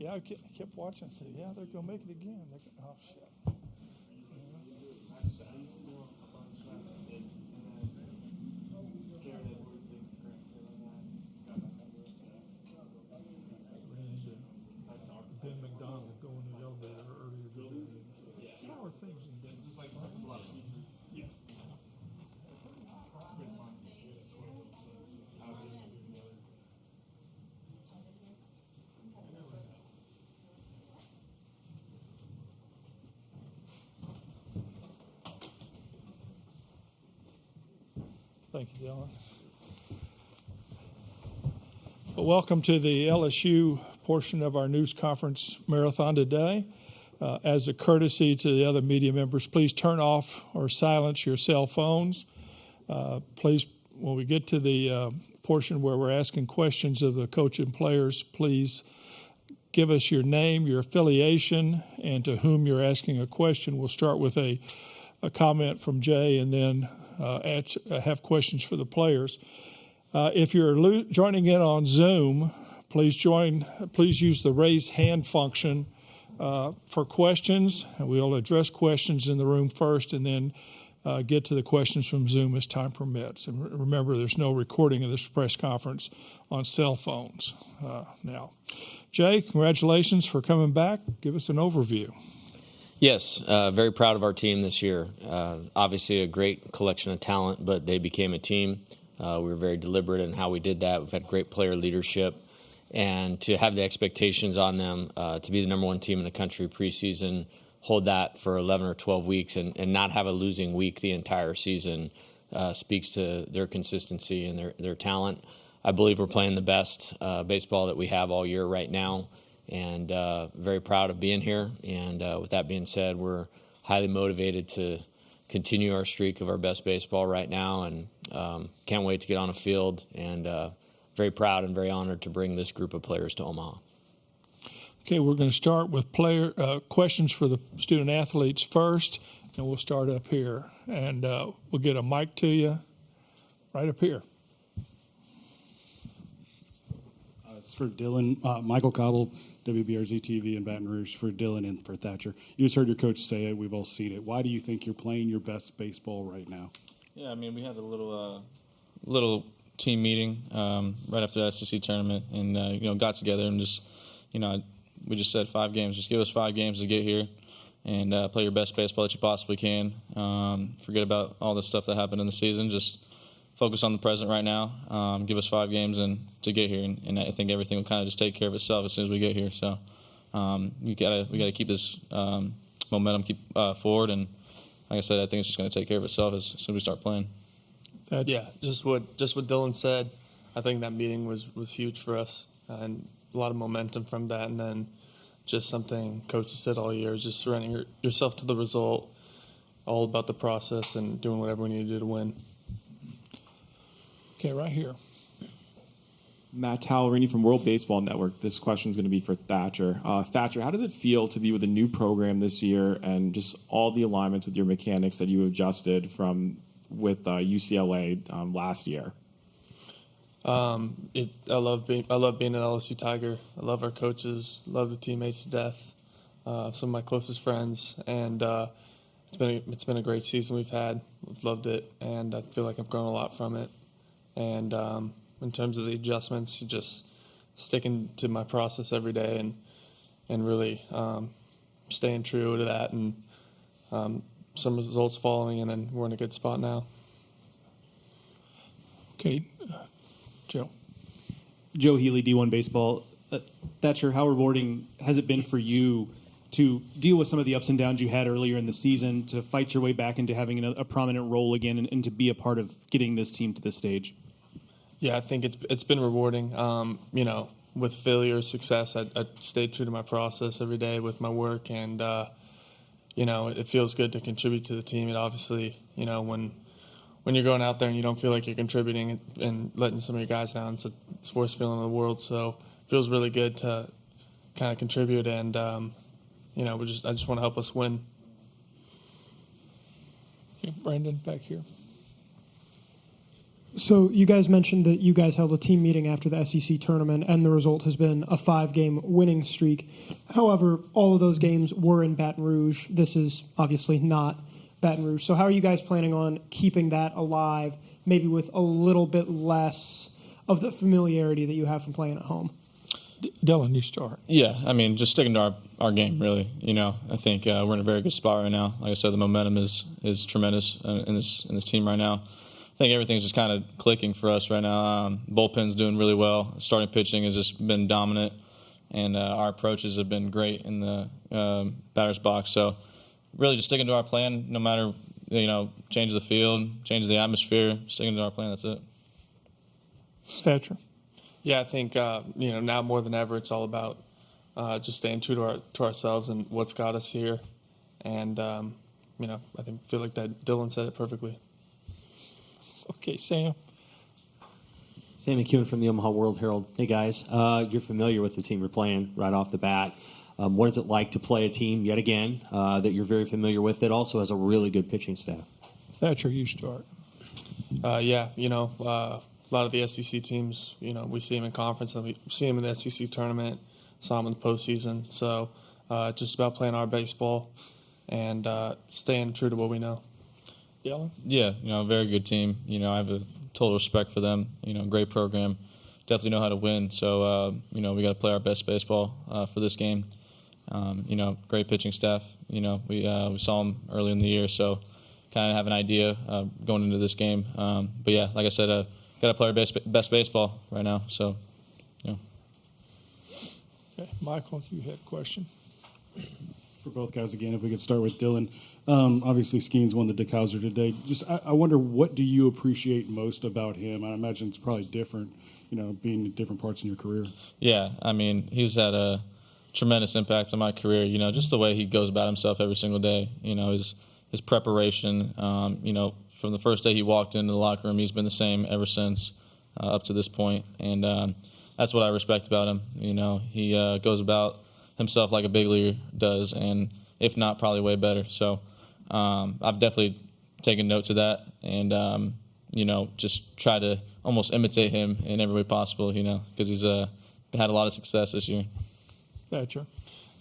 Yeah, I kept watching and said, yeah, they're going to make it again. Oh, shit. Ben McDonald going to the elevator earlier today. How are things in Denver? Just like a lot of pieces. Yeah. Thank you, Dylan. Well, welcome to the LSU portion of our news conference marathon today. As a courtesy to the other media members, please turn off or silence your cell phones. Please, when we get to the portion where we're asking questions of the coach and players, please give us your name, your affiliation, and to whom you're asking a question. We'll start with a comment from Jay and then have questions for the players. If you're joining in on Zoom, please use the raise hand function for questions, and we'll address questions in the room first and then get to the questions from Zoom as time permits. And remember, there's no recording of this press conference on cell phones now. Jay, congratulations for coming back. Give us an overview. Yes, very proud of our team this year. Obviously a great collection of talent, but they became a team. We were very deliberate in how we did that. We've had great player leadership. And to have the expectations on them to be the number one team in the country preseason, hold that for 11 or 12 weeks and not have a losing week the entire season speaks to their consistency and their talent. I believe we're playing the best baseball that we have all year right now. And very proud of being here. And with that being said, we're highly motivated to continue our streak of our best baseball right now, and can't wait to get on a field. And very proud and very honored to bring this group of players to Omaha. Okay, we're going to start with questions for the student athletes first, and we'll start up here. And we'll get a mic to you right up here. It's for Dylan. Michael Cobble, WBRZ TV in Baton Rouge, for Dylan and for Thatcher. You just heard your coach say it. We've all seen it. Why do you think you're playing your best baseball right now? Yeah, I mean, we had a little team meeting right after the SEC tournament, and got together and just, we just said 5 games. Just give us 5 games to get here and play your best baseball that you possibly can. Forget about all the stuff that happened in the season. Just focus on the present right now. Give us 5 games and to get here, and I think everything will kind of just take care of itself as soon as we get here. So we gotta keep this momentum forward, and like I said, I think it's just going to take care of itself as soon as we start playing. Yeah, just what Dylan said. I think that meeting was huge for us, and a lot of momentum from that. And then just something Coach has said all year is just surrendering yourself to the result, all about the process and doing whatever we need to do to win. Okay, right here. Matt Tallerini from World Baseball Network. This question is going to be for Thatcher. Thatcher, how does it feel to be with a new program this year and just all the alignments with your mechanics that you adjusted with UCLA last year? I love being an LSU Tiger. I love our coaches, love the teammates to death. Some of my closest friends, and it's been a great season we've had. We've loved it, and I feel like I've grown a lot from it. And in terms of the adjustments, just sticking to my process every day and really staying true to that, and some results following, and then we're in a good spot now. Okay, Joe. Joe Healy, D1 Baseball. Thatcher, how rewarding has it been for you to deal with some of the ups and downs you had earlier in the season, to fight your way back into having a prominent role again, and to be a part of getting this team to this stage? Yeah, I think it's been rewarding. With failure or success, I stayed true to my process every day with my work, and it feels good to contribute to the team. It obviously, when you're going out there and you don't feel like you're contributing and letting some of your guys down, it's the worst feeling in the world. So it feels really good to kind of contribute, and I just want to help us win. Okay, Brandon, back here. So you guys mentioned that you guys held a team meeting after the SEC tournament, and the result has been a 5-game winning streak. However, all of those games were in Baton Rouge. This is obviously not Baton Rouge. So how are you guys planning on keeping that alive, maybe with a little bit less of the familiarity that you have from playing at home? Dylan, you start. Yeah, I mean, just sticking to our game, really. I think we're in a very good spot right now. Like I said, the momentum is tremendous in this team right now. I think everything's just kind of clicking for us right now. Bullpen's doing really well. Starting pitching has just been dominant, and our approaches have been great in the batter's box. So really just sticking to our plan, no matter, change the field, change the atmosphere, sticking to our plan, that's it. Thatcher. Yeah, I think now more than ever, it's all about just staying true to ourselves and what's got us here. And I feel like that Dylan said it perfectly. Okay, Sam. Sam McEwen from the Omaha World Herald. Hey, guys. You're familiar with the team you're playing right off the bat. What is it like to play a team, yet again, that you're very familiar with that also has a really good pitching staff? Thatcher, you start. A lot of the SEC teams, we see them in conference and we see them in the SEC tournament, saw them in the postseason. So just about playing our baseball and staying true to what we know. Dylan? Yeah, very good team. I have a total respect for them. Great program. Definitely know how to win. So, we got to play our best baseball for this game. Great pitching staff. We saw them early in the year, so kind of have an idea going into this game. But yeah, like I said, got to play our best baseball right now. So, Okay, Michael, you had a question. For both guys again, if we could start with Dylan. Obviously, Skeens won the Dick Howser today. I wonder, what do you appreciate most about him? I imagine it's probably different, being in different parts in your career. Yeah, I mean, he's had a tremendous impact on my career. Just the way he goes about himself every single day. His preparation. From the first day he walked into the locker room, he's been the same ever since up to this point. And that's what I respect about him. He goes about himself like a big leaguer does, and if not, probably way better. So I've definitely taken note to that, and just try to almost imitate him in every way possible. Because he's had a lot of success this year. Thatcher.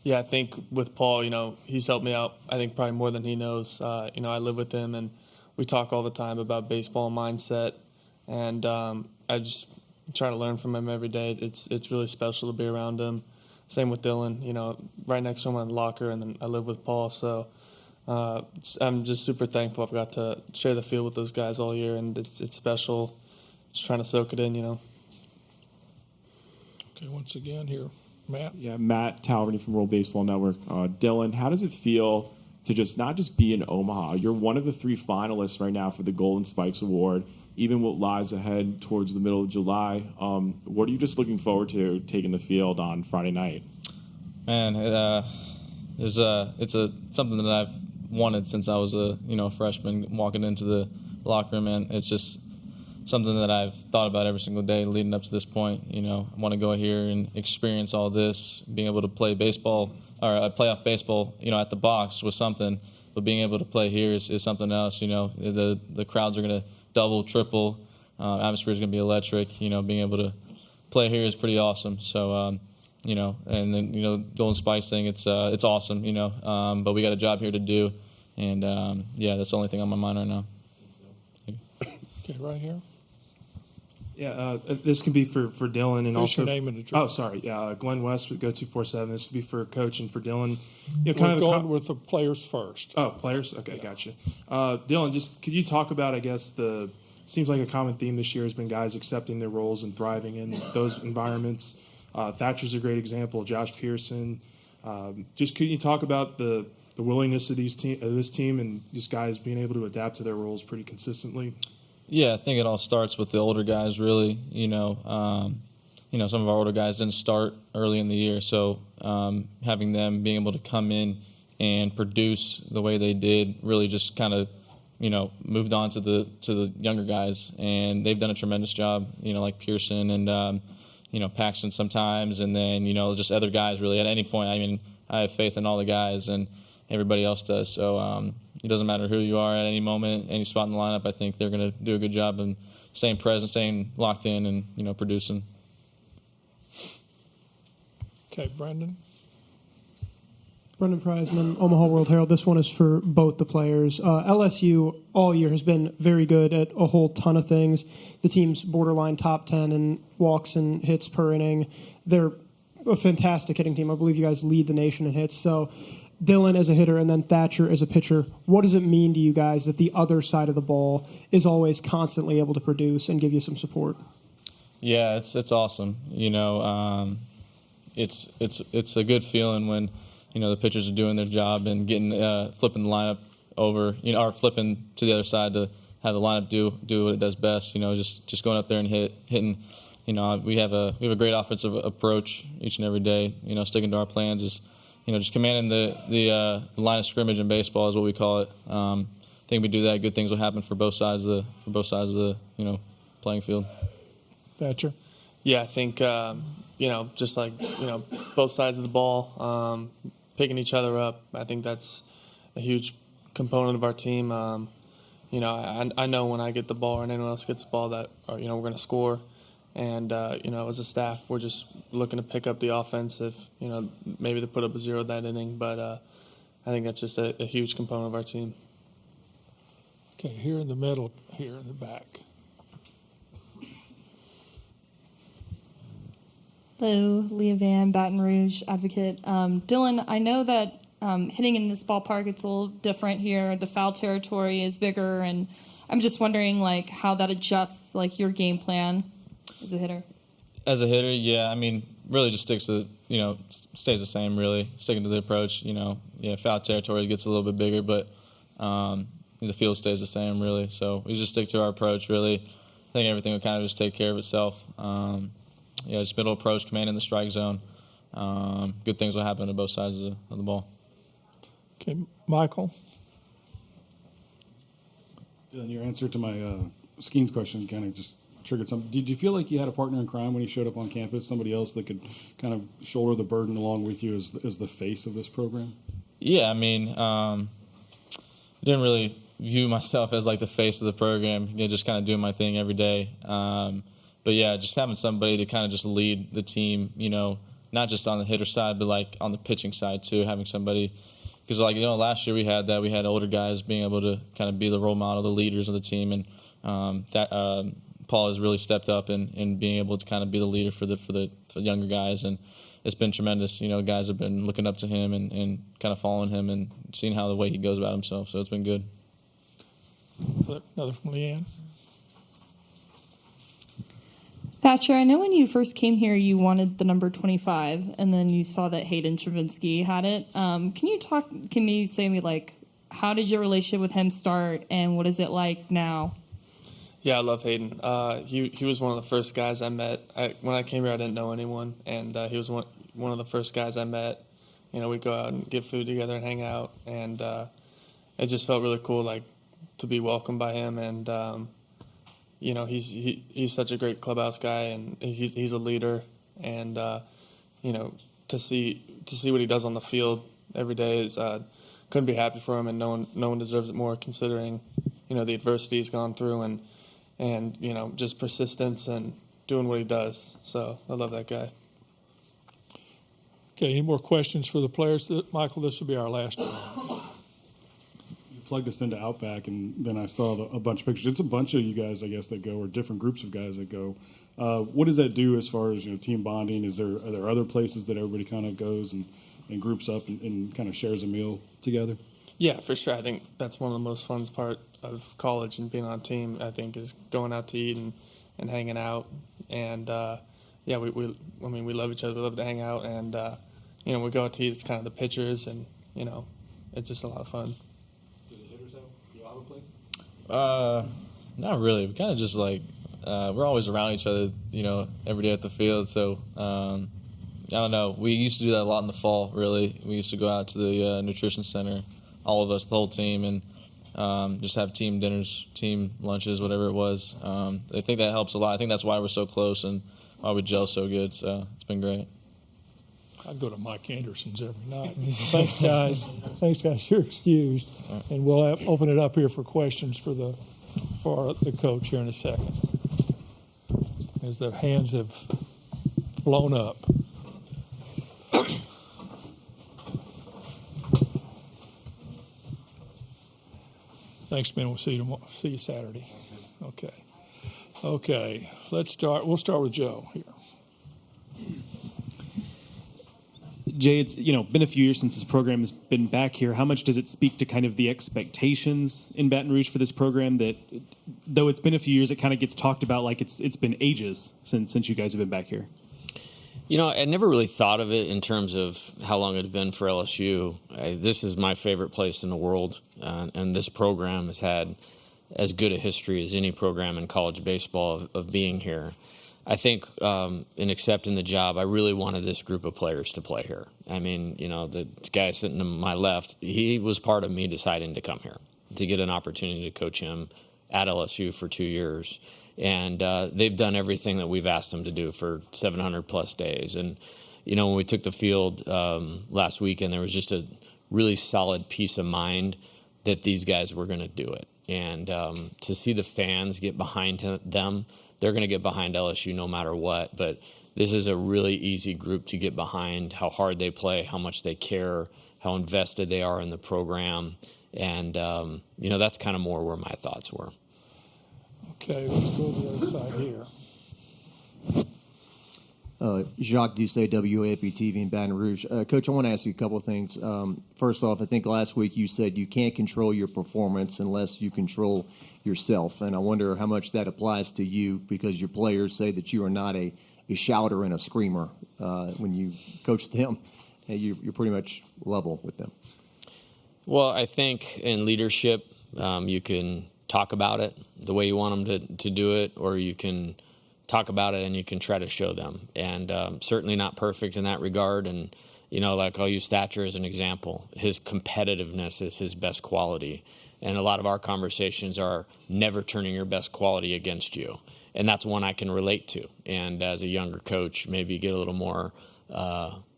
Yeah, I think with Paul, he's helped me out. I think probably more than he knows. I live with him, and we talk all the time about baseball mindset, and I just try to learn from him every day. It's really special to be around him. Same with Dylan, right next to him in the locker, and then I live with Paul. So I'm just super thankful I've got to share the field with those guys all year, and it's special. Just trying to soak it in, Okay, once again here, Matt. Yeah, Matt Talverney from World Baseball Network. Dylan, how does it feel to not just be in Omaha? You're one of the 3 finalists right now for the Golden Spikes Award, even what lies ahead towards the middle of July. What are you just looking forward to taking the field on Friday night? Man, it's something that I've wanted since I was a freshman walking into the locker room, and it's just something that I've thought about every single day leading up to this point. I want to go here and experience all this, being able to play baseball or playoff baseball, at the box was something, but being able to play here is something else. The crowds are going to double, triple, atmosphere is going to be electric. Being able to play here is pretty awesome. So, and then Golden Spikes thing, it's awesome. But we got a job here to do, and that's the only thing on my mind right now. Okay, right here. Yeah, this can be for Dylan and What's also. your name and address? Oh, sorry. Yeah, Glenn West would go 247. This could be for Coach and for Dylan. We're going with the players first. Oh, players. Okay, gotcha. Dylan, just could you talk about? I guess seems like a common theme this year has been guys accepting their roles and thriving in those environments. Thatcher's a great example. Josh Pearson. Just could you talk about the willingness of this team and just guys being able to adapt to their roles pretty consistently? Yeah, I think it all starts with the older guys, really. Some of our older guys didn't start early in the year, so having them being able to come in and produce the way they did really just kind of, moved on to the younger guys, and they've done a tremendous job. Like Pearson and Paxton sometimes, and then just other guys really. At any point, I have faith in all the guys, and everybody else does. So it doesn't matter who you are at any moment, any spot in the lineup. I think they're going to do a good job in staying present, staying locked in, and producing. Okay, Brendan. Brendan Prizeman, Omaha World Herald. This one is for both the players. LSU all year has been very good at a whole ton of things. The team's borderline top 10 in walks and hits per inning. They're a fantastic hitting team. I believe you guys lead the nation in hits. So Dylan as a hitter and then Thatcher as a pitcher, what does it mean to you guys that the other side of the ball is always constantly able to produce and give you some support? Yeah, it's awesome. It's a good feeling when the pitchers are doing their job and getting flipping the lineup over, or flipping to the other side to have the lineup do what it does best. Just going up there and hitting. We have a great offensive approach each and every day. Sticking to our plans is, just commanding the line of scrimmage in baseball is what we call it. I think we do that. Good things will happen for both sides of the playing field. Thatcher. Yeah, I think just like both sides of the ball, picking each other up. I think that's a huge component of our team. I know when I get the ball or anyone else gets the ball that we're going to score, and as a staff we're just looking to pick up the offense if maybe they put up a 0 that inning. But I think that's just a huge component of our team. Okay, here in the middle, here in the back. Hello, Leah Van, Baton Rouge Advocate. Dylan, I know that hitting in this ballpark, it's a little different here. The foul territory is bigger, and I'm just wondering, how that adjusts, your game plan as a hitter. As a hitter, yeah, really just sticks to, stays the same, really, sticking to the approach. Foul territory gets a little bit bigger, but the field stays the same, really. So we just stick to our approach, really. I think everything will kind of just take care of itself. Just middle approach, commanding the strike zone. Good things will happen to both sides of the ball. Okay, Michael. Dylan, your answer to my Skeens question kind of just triggered something. Did you feel like you had a partner in crime when you showed up on campus, somebody else that could kind of shoulder the burden along with you as the face of this program? Yeah, I didn't really view myself as the face of the program. Just kind of doing my thing every day. But yeah, just having somebody to kind of just lead the team, not just on the hitter side, but on the pitching side too. Having somebody, because last year we had older guys being able to kind of be the role model, the leaders of the team, and Paul has really stepped up in being able to kind of be the leader for the younger guys, and it's been tremendous. Guys have been looking up to him and kind of following him and seeing how the way he goes about himself. So it's been good. Another from Leanne. Thatcher, I know when you first came here, you wanted the number 25, and then you saw that Hayden Travinsky had it. Can you say me, how did your relationship with him start, and what is it like now? Yeah, I love Hayden. He was one of the first guys I met. When I came here, I didn't know anyone, and he was one of the first guys I met. We'd go out and get food together and hang out, and it just felt really cool, to be welcomed by him, and he's such a great clubhouse guy, and he's a leader, and to see what he does on the field every day is couldn't be happy for him, and no one deserves it more, considering the adversity he's gone through, and just persistence and doing what he does. So I love that guy. Okay, any more questions for the players? Michael, this will be our last one. Plugged us into Outback, and then I saw a bunch of pictures. It's a bunch of you guys, I guess, that go, or different groups of guys that go. What does that do as far as team bonding? Are there other places that everybody kind of goes and groups up and kind of shares a meal together? Yeah, for sure. I think that's one of the most fun part of college and being on a team. I think is going out to eat and hanging out. And we love each other. We love to hang out, and we go out to eat. It's kind of the pitchers, and it's just a lot of fun. Not really. We kind of just we're always around each other, every day at the field. So I don't know. We used to do that a lot in the fall. Really, we used to go out to the nutrition center, all of us, the whole team, and just have team dinners, team lunches, whatever it was. I think that helps a lot. I think that's why we're so close and why we gel so good. So it's been great. I go to Mike Anderson's every night. Thanks, guys. Thanks, guys. You're excused. And we'll open it up here for questions for the coach here in a second, as their hands have blown up. Thanks, Ben. We'll see you tomorrow. See you Saturday. Okay. Let's start. We'll start with Joe here. Jay, it's been a few years since this program has been back here. How much does it speak to kind of the expectations in Baton Rouge for this program that, though it's been a few years, it kind of gets talked about like it's been ages since you guys have been back here? I never really thought of it in terms of how long it had been for LSU. This is my favorite place in the world, and this program has had as good a history as any program in college baseball of being here. I think in accepting the job, I really wanted this group of players to play here. I mean, the guy sitting to my left, he was part of me deciding to come here, to get an opportunity to coach him at LSU for 2 years. And they've done everything that we've asked them to do for 700-plus days. And, when we took the field last weekend, there was just a really solid peace of mind that these guys were going to do it. And to see the fans get behind them, they're going to get behind LSU no matter what. But this is a really easy group to get behind, how hard they play, how much they care, how invested they are in the program. And, that's kind of more where my thoughts were. Okay, let's go to the other side here. Jacques Doucet, WAP-TV in Baton Rouge. Coach, I want to ask you a couple of things. First off, I think last week you said you can't control your performance unless you control yourself. And I wonder how much that applies to you, because your players say that you are not a shouter and a screamer when you coach them. You're pretty much level with them. Well, I think in leadership, you can talk about it the way you want them to do it, or you can talk about it and you can try to show them. And certainly not perfect in that regard. And, like I'll use Thatcher as an example. His competitiveness is his best quality. And a lot of our conversations are never turning your best quality against you. And that's one I can relate to. And as a younger coach, maybe get a little more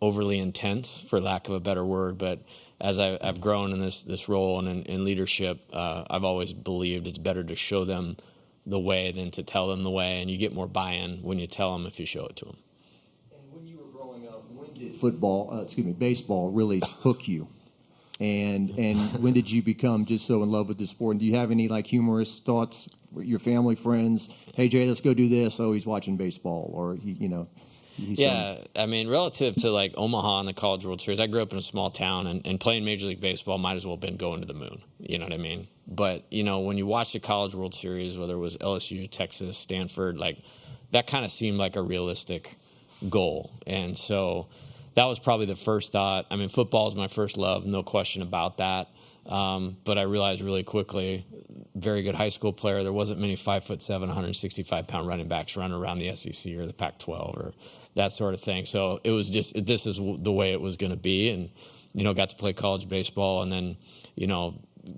overly intense, for lack of a better word. But as I've grown in this role and in leadership, I've always believed it's better to show them the way than to tell them the way, and you get more buy-in when you tell them if you show it to them. And when you were growing up, when did baseball really hook you? And when did you become just so in love with the sport? And do you have any humorous thoughts with your family, friends? Hey Jay, let's go do this. Oh, he's watching baseball, or I mean, relative to Omaha and the College World Series, I grew up in a small town, and playing Major League Baseball might as well have been going to the moon. You know what I mean? But, when you watch the College World Series, whether it was LSU, Texas, Stanford, that kind of seemed like a realistic goal. And so that was probably the first thought. I mean, football is my first love, no question about that. But I realized really quickly, very good high school player, there wasn't many 5'7", 165-pound running backs running around the SEC or the Pac-12 or that sort of thing. So it was just, this is the way it was going to be. And, got to play college baseball. And then,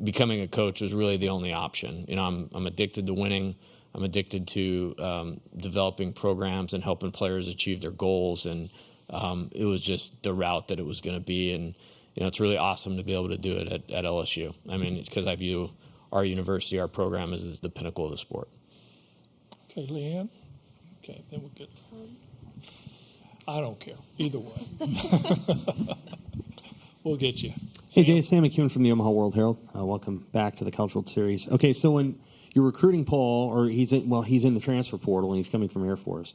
becoming a coach was really the only option. I'm addicted to winning. I'm addicted to developing programs and helping players achieve their goals. And it was just the route that it was going to be. And, it's really awesome to be able to do it at LSU. I mean, it's because I view our university, our program as the pinnacle of the sport. Okay, Leanne. Okay, then we'll get. I don't care. Either way. We'll get you. Hey, Jay, Sam McEwen from the Omaha World Herald. Welcome back to the College World Series. Okay, so when you're recruiting Paul, or he's in the transfer portal and he's coming from Air Force,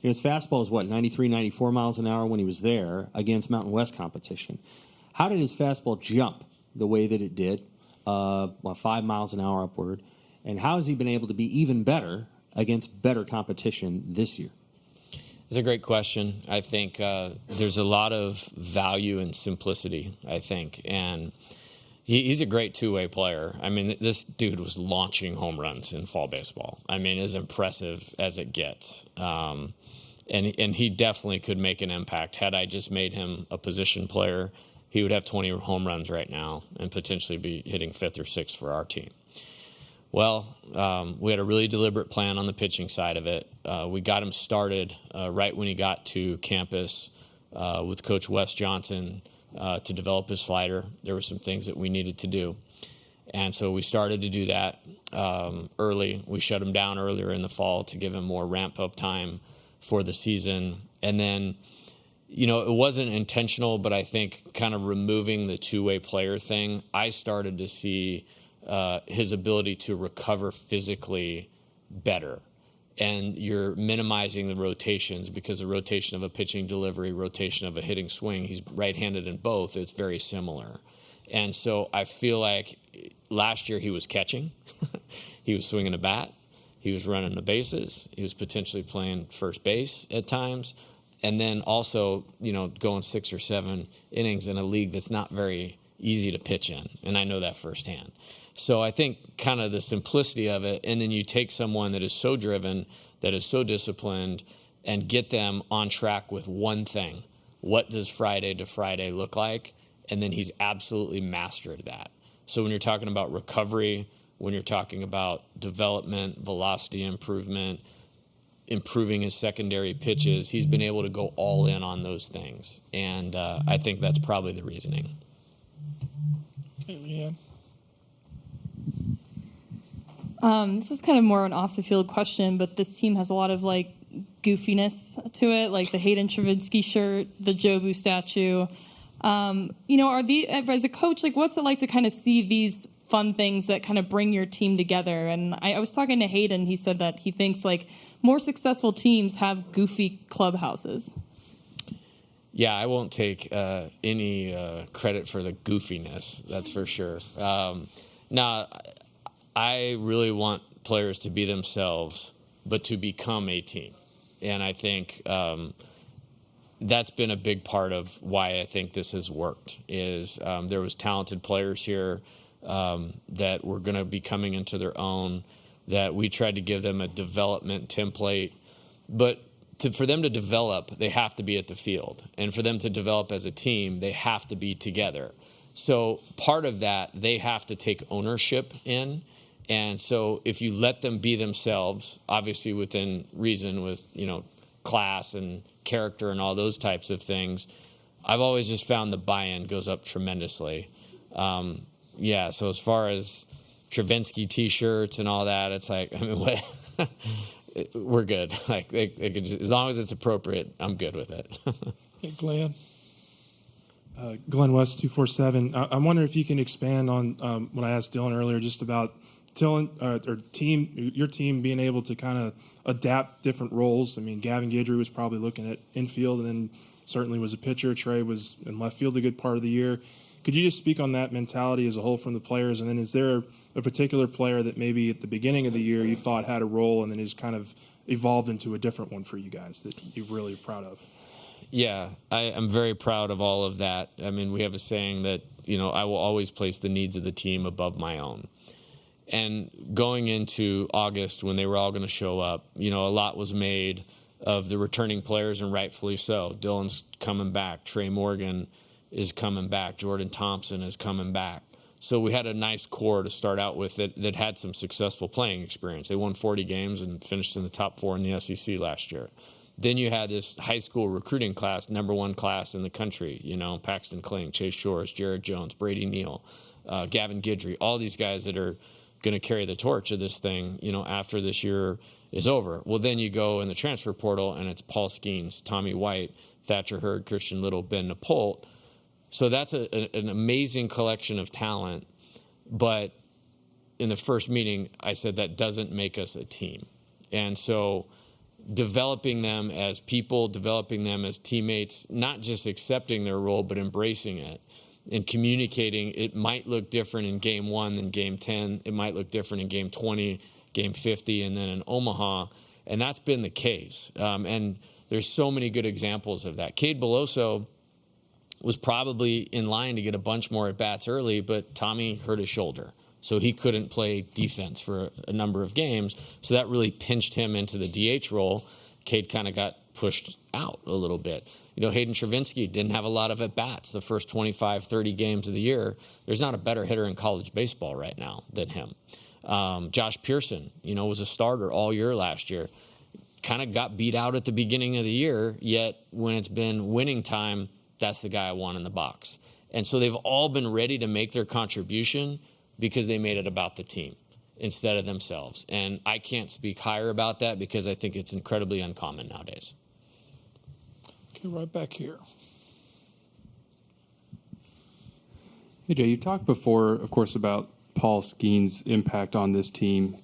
his fastball is 93, 94 miles an hour when he was there against Mountain West competition. How did his fastball jump the way that it did, 5 miles an hour upward? And how has he been able to be even better against better competition this year? It's a great question. I think there's a lot of value in simplicity, I think. And he's a great two-way player. I mean, this dude was launching home runs in fall baseball. I mean, as impressive as it gets. And he definitely could make an impact. Had I just made him a position player, he would have 20 home runs right now and potentially be hitting 5th or 6th for our team. Well, we had a really deliberate plan on the pitching side of it. We got him started right when he got to campus with Coach Wes Johnson to develop his slider. There were some things that we needed to do. And so we started to do that early. We shut him down earlier in the fall to give him more ramp-up time for the season. And then, you know, it wasn't intentional, but I think kind of removing the two-way player thing, I started to see his ability to recover physically better. And you're minimizing the rotations because the rotation of a pitching delivery, rotation of a hitting swing, he's right-handed in both, it's very similar. And so I feel like last year he was catching, he was swinging a bat, he was running the bases, he was potentially playing first base at times, and then also, you know, going 6 or 7 innings in a league that's not very easy to pitch in, and I know that firsthand. So I think kind of the simplicity of it, and then you take someone that is so driven, that is so disciplined, and get them on track with one thing. What does Friday to Friday look like? And then he's absolutely mastered that. So when you're talking about recovery, when you're talking about development, velocity improvement, improving his secondary pitches, he's been able to go all in on those things. And I think that's probably the reasoning. Okay, Leanne. This is kind of more an off-the-field question, but this team has a lot of, like, goofiness to it, like the Hayden Travinsky shirt, the Jobu statue. You know, as a coach, like, what's it like to kind of see these fun things that kind of bring your team together? And I was talking to Hayden. He said that he thinks, like, more successful teams have goofy clubhouses. Yeah, I won't take any credit for the goofiness, that's for sure. Now, I really want players to be themselves, but to become a team. And I think that's been a big part of why I think this has worked, is there was talented players here that were going to be coming into their own, that we tried to give them a development template. But for them to develop, they have to be at the field. And for them to develop as a team, they have to be together. So part of that, they have to take ownership in. And so if you let them be themselves, obviously within reason, with, you know, class and character and all those types of things, I've always just found the buy-in goes up tremendously. Yeah, so as far as Travinsky T-shirts and all that, it's like, I mean, we're good. Like, they could just, as long as it's appropriate, I'm good with it. Okay, Glenn. Glenn West, 247. I'm wondering if you can expand on what I asked Dylan earlier, just about your team being able to kind of adapt different roles. I mean, Gavin Guidry was probably looking at infield, and then certainly was a pitcher. Trey was in left field a good part of the year. Could you just speak on that mentality as a whole from the players? And then is there a particular player that maybe at the beginning of the year you thought had a role and then has kind of evolved into a different one for you guys that you're really proud of? Yeah, I'm very proud of all of that. I mean, we have a saying that, you know, I will always place the needs of the team above my own. And going into August, when they were all going to show up, you know, a lot was made of the returning players, and rightfully so. Dylan's coming back. Trey Morgan is coming back. Jordan Thompson is coming back. So we had a nice core to start out with that had some successful playing experience. They won 40 games and finished in the top 4 in the SEC last year. Then you had this high school recruiting class, #1 class in the country, you know, Paxton Kling, Chase Shores, Jared Jones, Brady Neal, Gavin Guidry, all these guys that are going to carry the torch of this thing, you know, after this year is over. Well, then you go in the transfer portal, and it's Paul Skeens, Tommy White, Thatcher Hurd, Christian Little, Ben Napolt. So that's an amazing collection of talent. But in the first meeting, I said that doesn't make us a team. And so developing them as people, developing them as teammates, not just accepting their role, but embracing it and communicating. It might look different in game 1 than game 10. It might look different in game 20, game 50, and then in Omaha. And that's been the case. And there's so many good examples of that. Cade Beloso was probably in line to get a bunch more at-bats early, but Tommy hurt his shoulder. So he couldn't play defense for a number of games. So that really pinched him into the DH role. Cade kind of got pushed out a little bit. You know, Hayden Travinsky didn't have a lot of at-bats the first 25, 30 games of the year. There's not a better hitter in college baseball right now than him. Josh Pearson, you know, was a starter all year last year. kind of got beat out at the beginning of the year, yet when it's been winning time, that's the guy I want in the box. And so they've all been ready to make their contribution because they made it about the team instead of themselves. And I can't speak higher about that because I think it's incredibly uncommon nowadays. Okay, right back here. Hey, Jay, you talked before, of course, about Paul Skeens' impact on this team.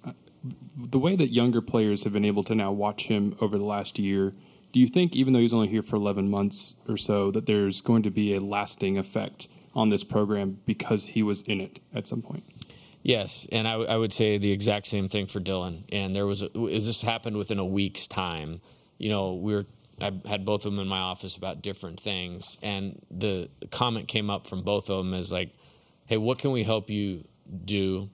The way that younger players have been able to now watch him over the last year, do you think, even though he's only here for 11 months or so, that there's going to be a lasting effect on this program because he was in it at some point? Yes, and I would say the exact same thing for Dylan. And this happened within a week's time. You know, I had both of them in my office about different things, and the comment came up from both of them as like, hey, what can we help you do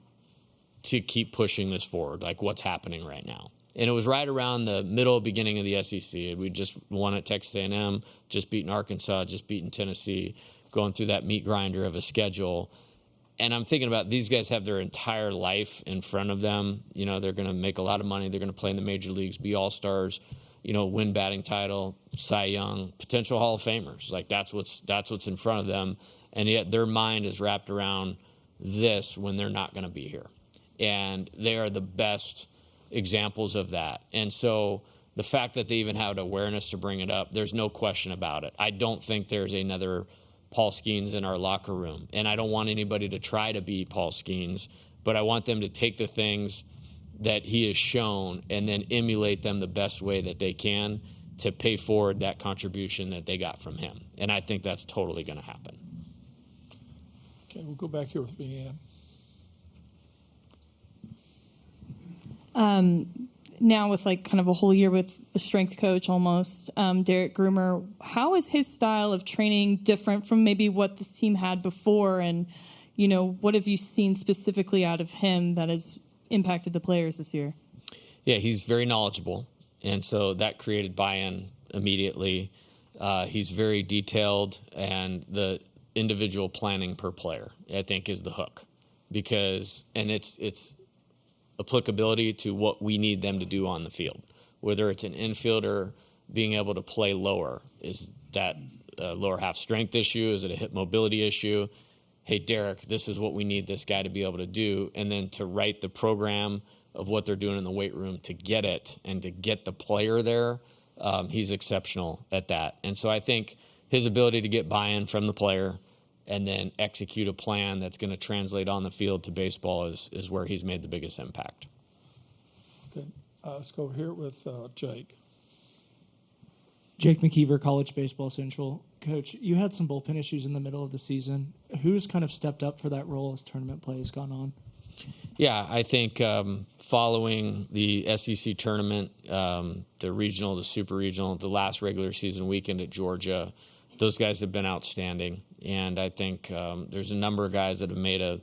to keep pushing this forward? Like, what's happening right now? And it was right around the beginning of the SEC. We just won at Texas A&M, just beaten Arkansas, just beaten Tennessee, going through that meat grinder of a schedule. And I'm thinking about these guys have their entire life in front of them. You know, they're going to make a lot of money. They're going to play in the major leagues, be all-stars, you know, win batting title, Cy Young, potential Hall of Famers. Like, that's what's in front of them. And yet their mind is wrapped around this when they're not going to be here. And they are the best examples of that. And so the fact that they even have awareness to bring it up, there's no question about it. I don't think there's another Paul Skeens in our locker room. And I don't want anybody to try to be Paul Skeens, but I want them to take the things that he has shown and then emulate them the best way that they can to pay forward that contribution that they got from him. And I think that's totally going to happen. Okay, we'll go back here with Leanne. Now with like kind of a whole year with the strength coach almost, Derek Groomer, how is his style of training different from maybe what this team had before? And, you know, what have you seen specifically out of him that has impacted the players this year? Yeah, he's very knowledgeable. And so that created buy-in immediately. He's very detailed, and the individual planning per player, I think, is the hook. Because, and it's applicability to what we need them to do on the field. Whether it's an infielder being able to play lower, is that a lower half strength issue? Is it a hip mobility issue? Hey, Derek, this is what we need this guy to be able to do. And then to write the program of what they're doing in the weight room to get it and to get the player there, he's exceptional at that. And so I think his ability to get buy-in from the player and then execute a plan that's going to translate on the field to baseball is where he's made the biggest impact. Okay, let's go over here with Jake. Jake McKeever, College Baseball Central. Coach, you had some bullpen issues in the middle of the season. Who's kind of stepped up for that role as tournament play has gone on? Yeah, I think following the SEC tournament, the regional, the super regional, the last regular season weekend at Georgia, those guys have been outstanding. And I think there's a number of guys that have made a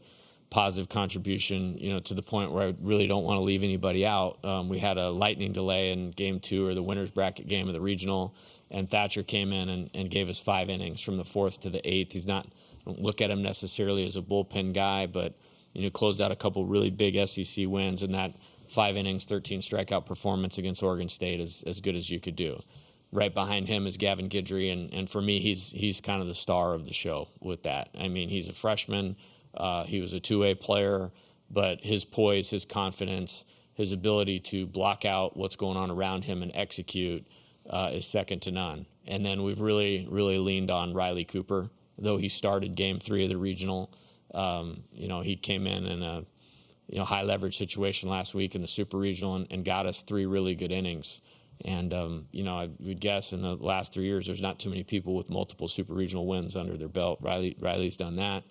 positive contribution, you know, to the point where I really don't want to leave anybody out. We had a lightning delay in game 2 or the winner's bracket game of the regional, and Thatcher came in and gave us 5 innings from the 4th to the 8th. He's not, I don't look at him necessarily as a bullpen guy, but, you know, closed out a couple really big SEC wins, and that 5 innings, 13 strikeout performance against Oregon State is as good as you could do. Right behind him is Gavin Guidry, and for me, he's kind of the star of the show with that. I mean, he's a freshman. He was a two-way player, but his poise, his confidence, his ability to block out what's going on around him and execute is second to none. And then we've really, really leaned on Riley Cooper, though he started game 3 of the regional. You know, he came in a high leverage situation last week in the super regional and got us 3 really good innings. And, you know, I would guess in the last 3 years, there's not too many people with multiple super regional wins under their belt. Riley's done that.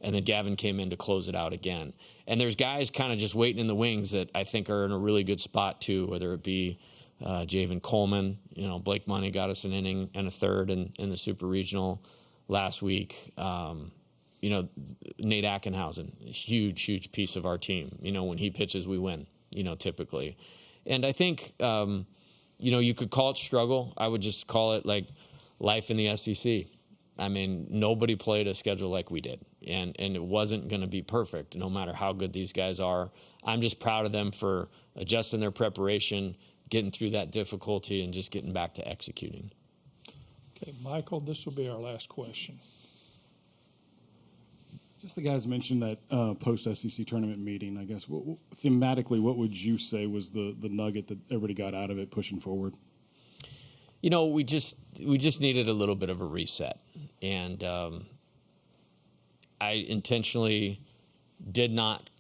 And then Gavin came in to close it out again. And there's guys kind of just waiting in the wings that I think are in a really good spot, too, whether it be Javen Coleman. You know, Blake Money got us an inning and a third in the super regional last week. You know, Nate Ackenhausen, a huge, huge piece of our team. You know, when he pitches, we win, you know, typically. And I think, you know, you could call it struggle. I would just call it like life in the SEC. I mean, nobody played a schedule like we did, and it wasn't going to be perfect no matter how good these guys are. I'm just proud of them for adjusting their preparation, getting through that difficulty and just getting back to executing. Okay, Michael, this will be our last question. Just the guys mentioned that post-SEC tournament meeting, I guess. Thematically, what would you say was the nugget that everybody got out of it pushing forward? You know, we just needed a little bit of a reset. And I intentionally did not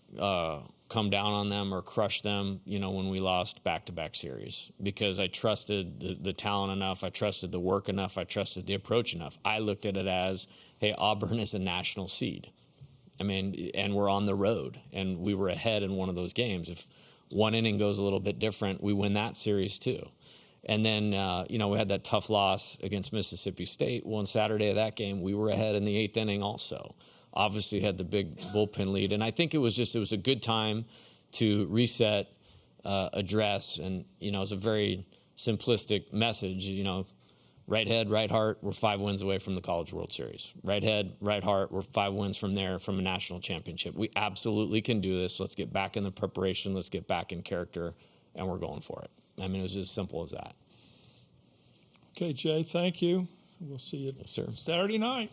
come down on them or crush them, you know, when we lost back-to-back series, because I trusted the talent enough, I trusted the work enough, I trusted the approach enough. I looked at it as, hey, Auburn is a national seed. I mean, and we're on the road, and we were ahead in one of those games. If one inning goes a little bit different, we win that series too. And then, you know, we had that tough loss against Mississippi State. Well, on Saturday of that game, we were ahead in the 8th inning also. Obviously had the big bullpen lead. And I think it was a good time to reset, address, and, you know, it was a very simplistic message, you know, right head, right heart, we're 5 wins away from the College World Series. Right head, right heart, we're 5 wins from there from a national championship. We absolutely can do this. Let's get back in the preparation. Let's get back in character, and we're going for it. I mean, it was as simple as that. Okay, Jay, thank you. We'll see you Yes, sir. Saturday night.